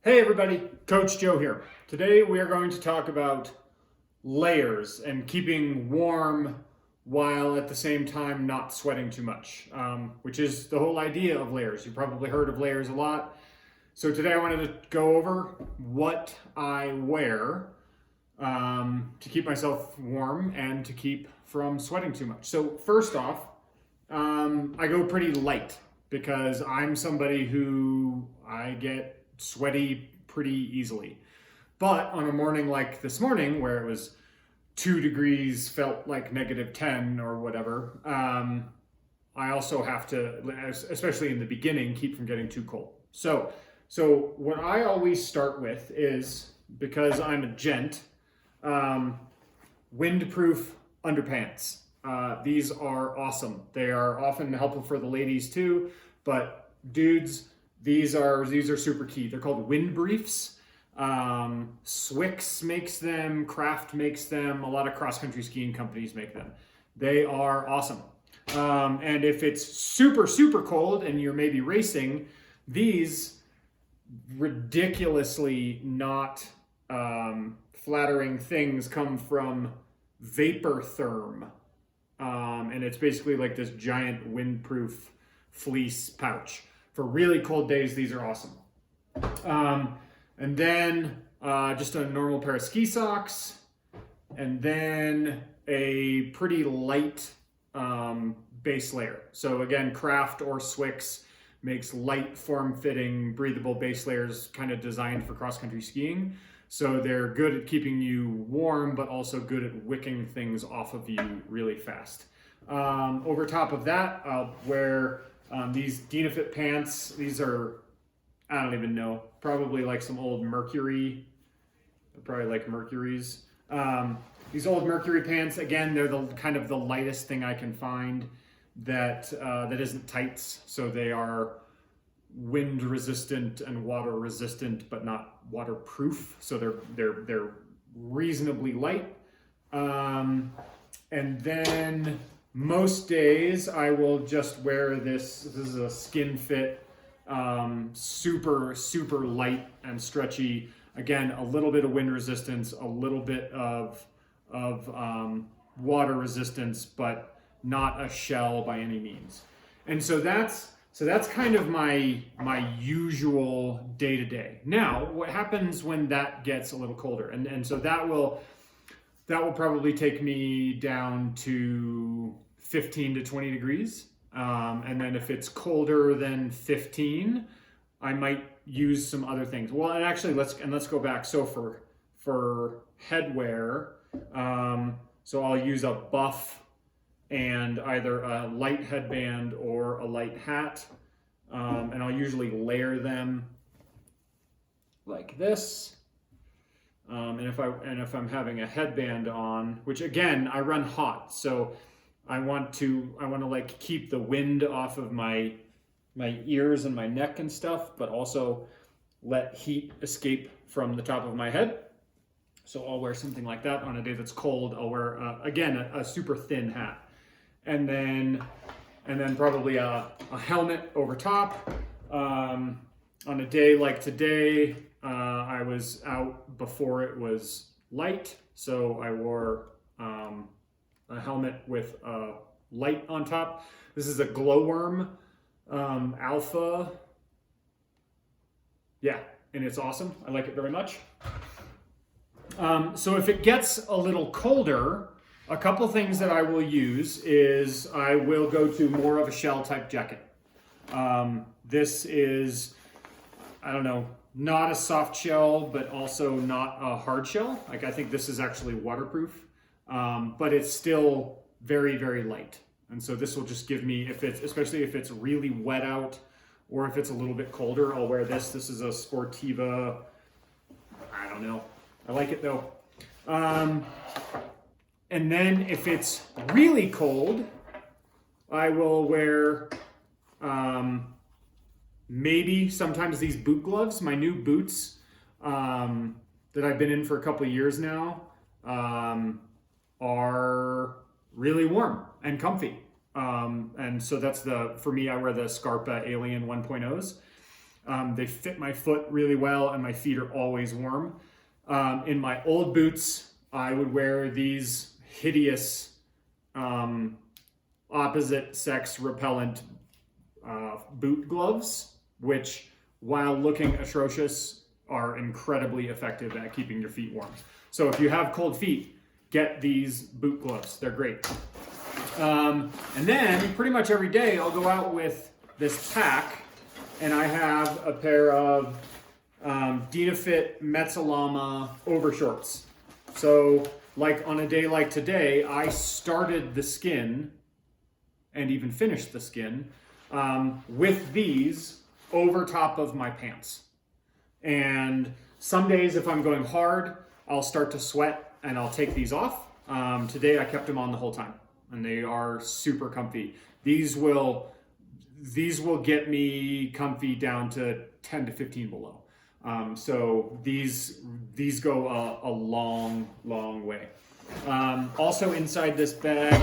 Hey everybody, Coach Joe here. Today we are going to talk about layers and keeping warm while at the same time not sweating too much, which is the whole idea of layers. You've probably heard of layers a lot. So today I wanted to go over what I wear to keep myself warm and to keep from sweating too much. So first off, I go pretty light because I'm somebody who I get sweaty pretty easily. But on a morning like this morning, where it was 2 degrees, felt like -10 or whatever, I also have to, especially in the beginning, keep from getting too cold. So what I always start with is, because I'm a gent, windproof underpants. These are awesome. They are often helpful for the ladies too, but dudes, these are super key. They're called wind briefs. Swix makes them, Kraft makes them, a lot of cross-country skiing companies make them. They are awesome. And if it's super cold and you're maybe racing, these ridiculously not flattering things come from Vaportherm. And it's basically like this giant windproof fleece pouch. For really cold days, these are awesome. And then just a normal pair of ski socks, and then a pretty light base layer. So again, Kraft or Swix makes light, form-fitting, breathable base layers kind of designed for cross-country skiing. So they're good at keeping you warm, but also good at wicking things off of you really fast. Over top of that, I'll wear these Dynafit pants. These are, I don't even know, probably like some old Mercury, probably like Mercury's. These old Mercury pants, again, they're the kind of the lightest thing I can find that isn't tights. So they are wind resistant and water resistant, but not waterproof. So they're reasonably light. And then most days I will just wear this. This is a Skin Fit, super light and stretchy. Again, a little bit of wind resistance, a little bit of water resistance, but not a shell by any means. And so that's kind of my usual day to day. Now, what happens when that gets a little colder? And so that will probably take me down to 15 to 20 degrees. And then if it's colder than 15, I might use some other things. Well, and actually let's go back. So for headwear, so I'll use a buff and either a light headband or a light hat. And I'll usually layer them like this. And if I'm having a headband on, which again, I run hot, so I want to like keep the wind off of my ears and my neck and stuff, but also let heat escape from the top of my head. So I'll wear something like that. On a day that's cold, I'll wear again a super thin hat, and then probably a helmet over top. On a day like today, I was out before it was light, so I wore a helmet with a light on top. This is a Glowworm Alpha. Yeah, and it's awesome. I like it very much. So if it gets a little colder, a couple things that I will use is I will go to more of a shell type jacket. This is, I don't know, not a soft shell, but also not a hard shell. Like, I think this is actually waterproof, but it's still very light. And so this will just give me, especially if it's really wet out or if it's a little bit colder, I'll wear this. This is a Sportiva, I don't know. I like it though. And then if it's really cold, I will wear maybe sometimes these boot gloves. My new boots that I've been in for a couple of years now are really warm and comfy. And so that's for me, I wear the Scarpa Alien 1.0s. They fit my foot really well, and my feet are always warm. In my old boots, I would wear these hideous opposite sex repellent boot gloves, which, while looking atrocious, are incredibly effective at keeping your feet warm. So if you have cold feet, get these boot gloves. They're great. And then pretty much every day I'll go out with this pack, and I have a pair of Dynafit Mezzalama overshorts. So like on a day like today, I started the skin and even finished the skin with these over top of my pants. And some days if I'm going hard, I'll start to sweat and I'll take these off. Today I kept them on the whole time, and they are super comfy. These will get me comfy down to 10 to 15 below. So these go a long, long way. Also inside this bag,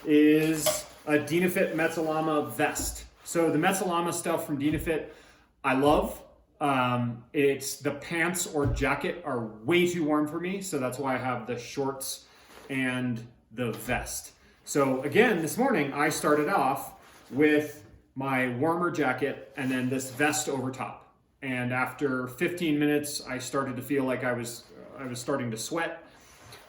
is a Dynafit Mezzalama vest. So the Mezzalama stuff from Dynafit, I love. It's the pants or jacket are way too warm for me, so that's why I have the shorts and the vest. So again, this morning I started off with my warmer jacket and then this vest over top. And after 15 minutes, I started to feel like I was starting to sweat.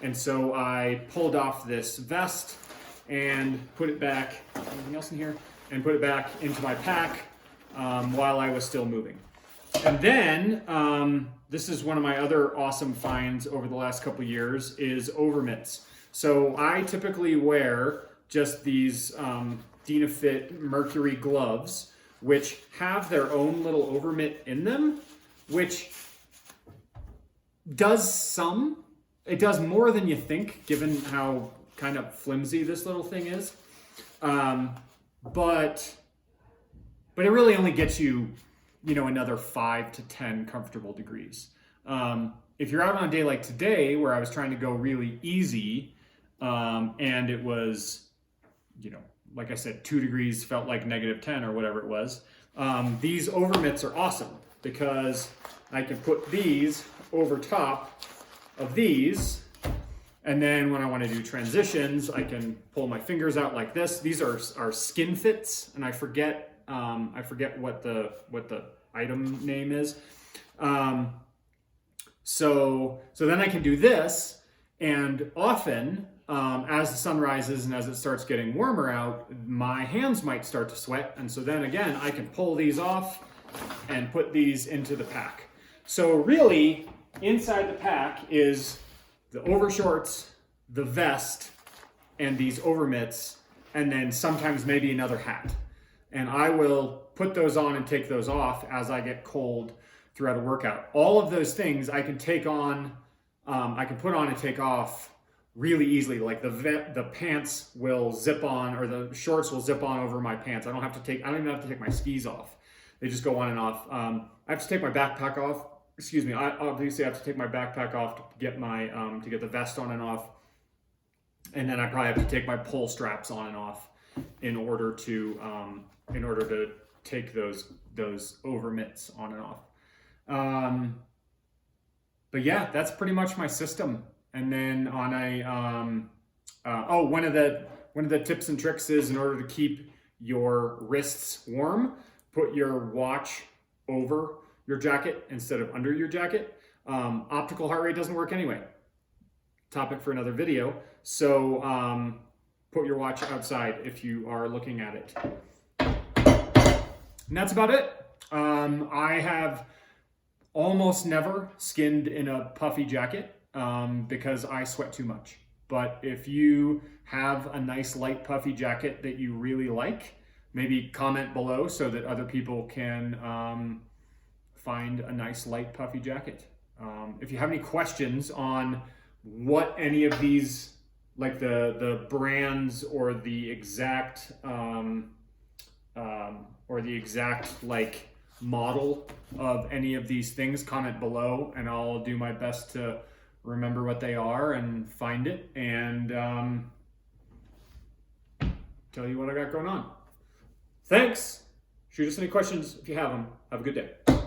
And so I pulled off this vest and put it back, anything else in here? And put it back into my pack while I was still moving. And then, this is one of my other awesome finds over the last couple of years, is over mitts. So I typically wear just these Dynafit Mercury gloves, which have their own little over mitt in them, which does it does more than you think, given how kind of flimsy this little thing is. But it really only gets you, another 5 to 10 comfortable degrees. If you're out on a day like today, where I was trying to go really easy, and it was, like I said, 2 degrees felt like -10 or whatever it was. These over mitts are awesome because I can put these over top of these, and then when I want to do transitions, I can pull my fingers out like this. These are skin fits, and I forget what the item name is. So then I can do this, and often as the sun rises and as it starts getting warmer out, my hands might start to sweat, and so then again I can pull these off and put these into the pack. So really, inside the pack is the overshorts, the vest, and these over mitts, and then sometimes maybe another hat. And I will put those on and take those off as I get cold throughout a workout. All of those things I can take on, I can put on and take off really easily. Like the pants will zip on, or the shorts will zip on over my pants. I don't even have to take my skis off. They just go on and off. I have to take my backpack off. Excuse me. I obviously have to take my backpack off to get to get the vest on and off. And then I probably have to take my pull straps on and off in order to take those over mitts on and off. But yeah, that's pretty much my system. And then on one of the tips and tricks is, in order to keep your wrists warm, put your watch over your jacket instead of under your jacket. Optical heart rate doesn't work anyway. Topic for another video. So put your watch outside if you are looking at it. And that's about it. I have almost never skinned in a puffy jacket because I sweat too much. But if you have a nice light puffy jacket that you really like, maybe comment below so that other people can find a nice light puffy jacket. If you have any questions on what any of these, like the brands or the exact like model of any of these things, comment below, and I'll do my best to remember what they are and find it and tell you what I got going on. Thanks. Shoot us any questions if you have them. Have a good day.